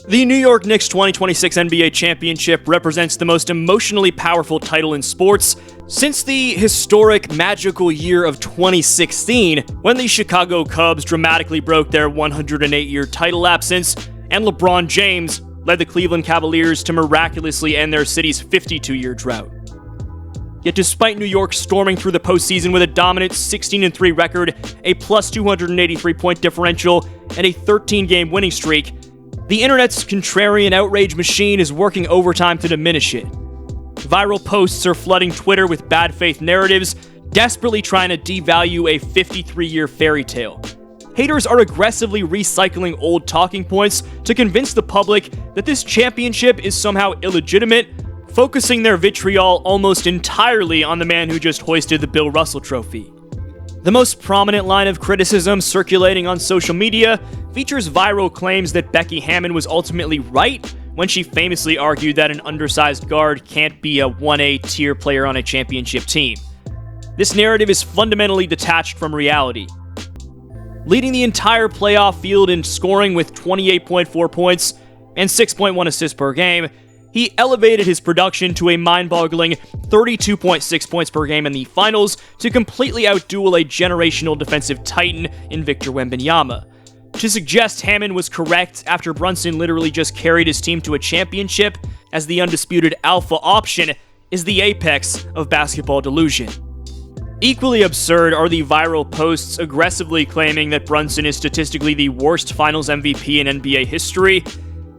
The New York Knicks 2026 NBA Championship represents the most emotionally powerful title in sports since the historic magical year of 2016, when the Chicago Cubs dramatically broke their 108-year title absence, and LeBron James led the Cleveland Cavaliers to miraculously end their city's 52-year drought. Yet despite New York storming through the postseason with a dominant 16-3 record, a plus 283-point differential, and a 13-game winning streak, the internet's contrarian outrage machine is working overtime to diminish it. Viral posts are flooding Twitter with bad faith narratives, desperately trying to devalue a 53-year fairy tale. Haters are aggressively recycling old talking points to convince the public that this championship is somehow illegitimate, focusing their vitriol almost entirely on the man who just hoisted the Bill Russell Trophy. The most prominent line of criticism circulating on social media features viral claims that Becky Hammon was ultimately right when she famously argued that an undersized guard can't be a 1A tier player on a championship team. This narrative is fundamentally detached from reality. Leading the entire playoff field in scoring with 28.4 points and 6.1 assists per game, he elevated his production to a mind-boggling 32.6 points per game in the finals to completely outduel a generational defensive titan in Victor Wembanyama. To suggest Hammon was correct after Brunson literally just carried his team to a championship as the undisputed alpha option is the apex of basketball delusion. Equally absurd are the viral posts aggressively claiming that Brunson is statistically the worst finals MVP in NBA history.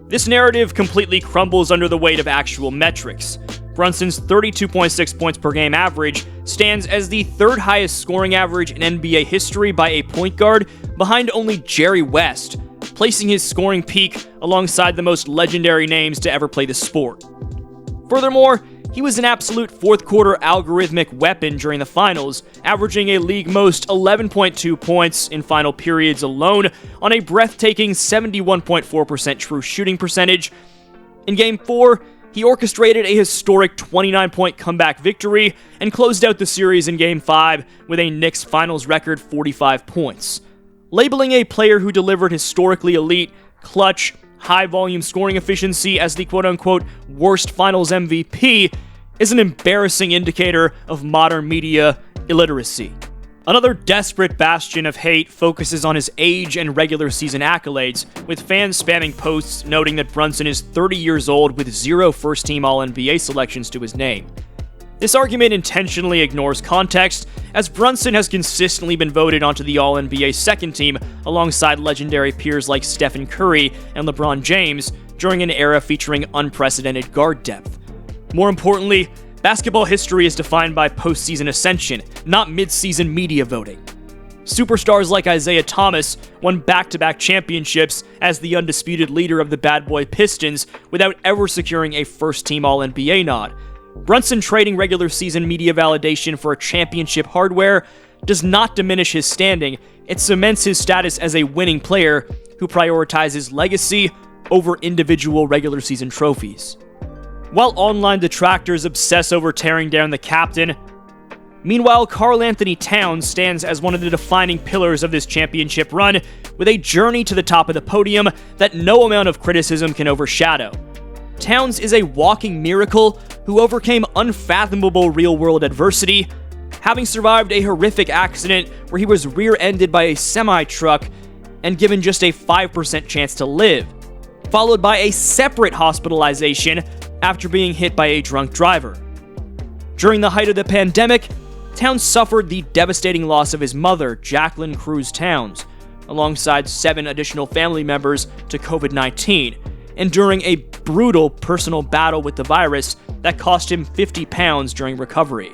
This narrative completely crumbles under the weight of actual metrics. Brunson's 32.6 points per game average stands as the third highest scoring average in NBA history by a point guard, behind only Jerry West, placing his scoring peak alongside the most legendary names to ever play the sport. Furthermore, he was an absolute fourth-quarter algorithmic weapon during the finals, averaging a league-most 11.2 points in final periods alone on a breathtaking 71.4% true shooting percentage. In Game 4, he orchestrated a historic 29-point comeback victory and closed out the series in Game 5 with a Knicks finals record 45 points. Labeling a player who delivered historically elite, clutch, high-volume scoring efficiency as the quote-unquote worst finals MVP is an embarrassing indicator of modern media illiteracy. Another desperate bastion of hate focuses on his age and regular season accolades, with fans spamming posts noting that Brunson is 30 years old with 0 first-team All-NBA selections to his name. This argument intentionally ignores context, as Brunson has consistently been voted onto the All-NBA second team alongside legendary peers like Stephen Curry and LeBron James during an era featuring unprecedented guard depth. More importantly, basketball history is defined by postseason ascension, not mid-season media voting. Superstars like Isaiah Thomas won back-to-back championships as the undisputed leader of the Bad Boy Pistons without ever securing a first-team All-NBA nod. Brunson trading regular season media validation for a championship hardware does not diminish his standing, it cements his status as a winning player who prioritizes legacy over individual regular season trophies. While online detractors obsess over tearing down the captain, meanwhile, Karl-Anthony Towns stands as one of the defining pillars of this championship run, with a journey to the top of the podium that no amount of criticism can overshadow. Towns is a walking miracle who overcame unfathomable real-world adversity, having survived a horrific accident where he was rear-ended by a semi-truck and given just a 5% chance to live, followed by a separate hospitalization after being hit by a drunk driver. During the height of the pandemic, Towns suffered the devastating loss of his mother, Jacqueline Cruz Towns, alongside 7 additional family members to COVID-19, enduring a brutal personal battle with the virus that cost him 50 pounds during recovery.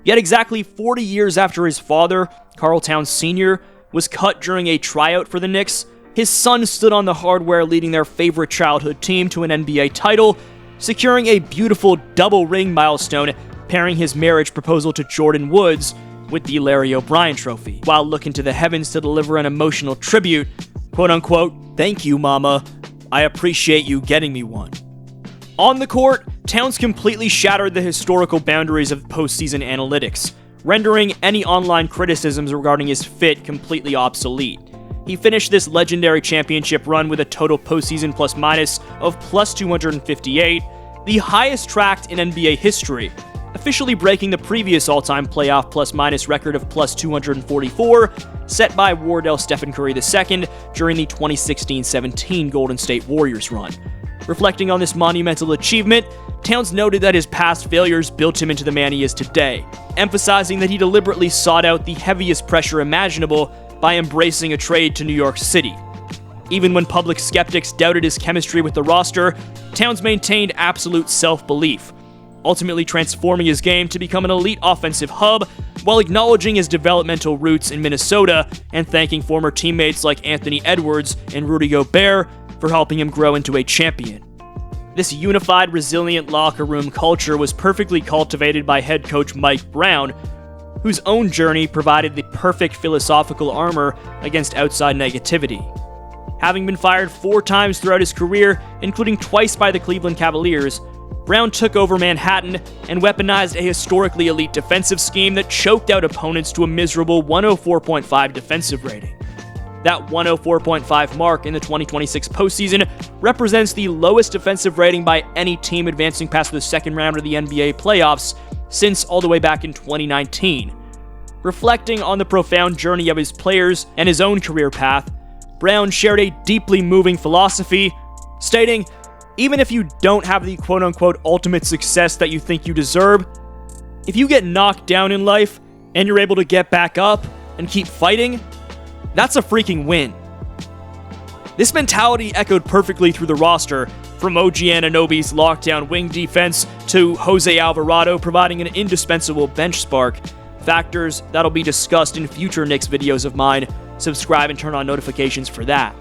Yet exactly 40 years after his father, Karl Towns Sr., was cut during a tryout for the Knicks, his son stood on the hardware leading their favorite childhood team to an NBA title, securing a beautiful double ring milestone, pairing his marriage proposal to Jordan Woods with the Larry O'Brien Trophy, while looking to the heavens to deliver an emotional tribute, quote-unquote, "Thank you, Mama. I appreciate you getting me one." On the court, Towns completely shattered the historical boundaries of postseason analytics, rendering any online criticisms regarding his fit completely obsolete. he finished this legendary championship run with a total postseason plus-minus of plus 258, the highest tracked in NBA history, officially breaking the previous all-time playoff plus-minus record of plus 244, set by Wardell Stephen Curry II during the 2016-17 Golden State Warriors run. Reflecting on this monumental achievement, Towns noted that his past failures built him into the man he is today, emphasizing that he deliberately sought out the heaviest pressure imaginable by embracing a trade to New York City. Even when public skeptics doubted his chemistry with the roster, Towns maintained absolute self-belief, ultimately transforming his game to become an elite offensive hub while acknowledging his developmental roots in Minnesota and thanking former teammates like Anthony Edwards and Rudy Gobert for helping him grow into a champion. This unified, resilient locker room culture was perfectly cultivated by head coach Mike Brown, whose own journey provided the perfect philosophical armor against outside negativity. Having been fired 4 times throughout his career, including twice by the Cleveland Cavaliers, Brown took over Manhattan and weaponized a historically elite defensive scheme that choked out opponents to a miserable 104.5 defensive rating. That 104.5 mark in the 2026 postseason represents the lowest defensive rating by any team advancing past the second round of the NBA playoffs since all the way back in 2019. Reflecting on the profound journey of his players and his own career path, Brown shared a deeply moving philosophy, stating, "Even if you don't have the quote-unquote ultimate success that you think you deserve, if you get knocked down in life and you're able to get back up and keep fighting, that's a freaking win." This mentality echoed perfectly through the roster, from OG Anunoby's lockdown wing defense to Jose Alvarado providing an indispensable bench spark, factors that'll be discussed in future Knicks videos of mine. Subscribe and turn on notifications for that.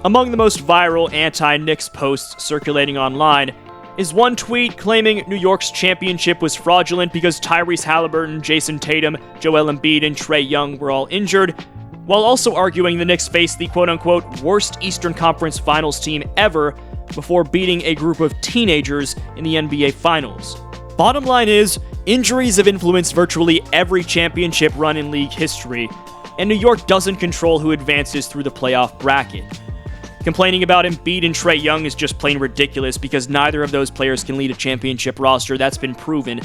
Among the most viral anti-Knicks posts circulating online is one tweet claiming New York's championship was fraudulent because Tyrese Halliburton, Jason Tatum, Joel Embiid, and Trae Young were all injured, while also arguing the Knicks faced the quote-unquote worst Eastern Conference Finals team ever before beating a group of teenagers in the NBA Finals. Bottom line is, injuries have influenced virtually every championship run in league history, and New York doesn't control who advances through the playoff bracket. Complaining about Embiid and Trae Young is just plain ridiculous because neither of those players can lead a championship roster, that's been proven.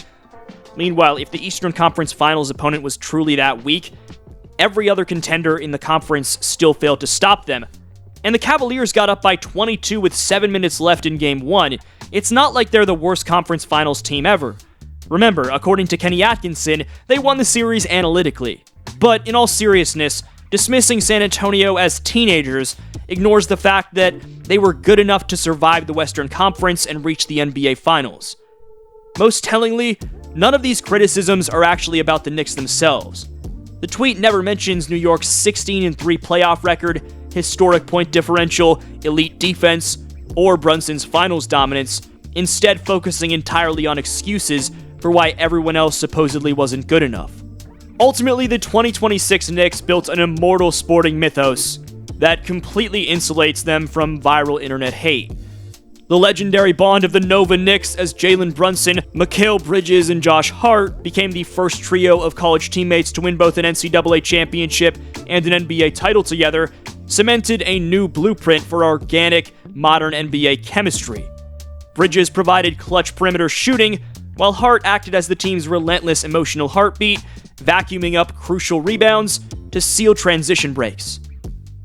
Meanwhile, if the Eastern Conference Finals opponent was truly that weak, every other contender in the conference still failed to stop them. And the Cavaliers got up by 22 with 7 minutes left in Game 1. It's not like they're the worst conference finals team ever. Remember, according to Kenny Atkinson, they won the series analytically. But in all seriousness, dismissing San Antonio as teenagers ignores the fact that they were good enough to survive the Western Conference and reach the NBA Finals. Most tellingly, none of these criticisms are actually about the Knicks themselves. The tweet never mentions New York's 16-3 playoff record, historic point differential, elite defense, or Brunson's finals dominance, instead focusing entirely on excuses for why everyone else supposedly wasn't good enough. Ultimately, the 2026 Knicks built an immortal sporting mythos that completely insulates them from viral internet hate. The legendary bond of the Nova Knicks as Jalen Brunson, Mikal Bridges, and Josh Hart became the first trio of college teammates to win both an NCAA championship and an NBA title together, cemented a new blueprint for organic, modern NBA chemistry. Bridges provided clutch perimeter shooting, while Hart acted as the team's relentless emotional heartbeat, vacuuming up crucial rebounds to seal transition breaks.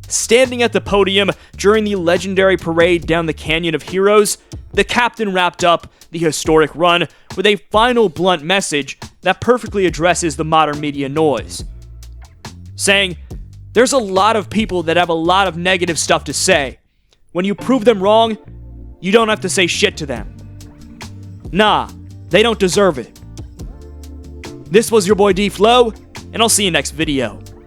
Standing at the podium during the legendary parade down the Canyon of Heroes, the captain wrapped up the historic run with a final blunt message that perfectly addresses the modern media noise. Saying, "There's a lot of people that have a lot of negative stuff to say. When you prove them wrong, you don't have to say shit to them. Nah, they don't deserve it." This was your boy DFlow, and I'll see you next video.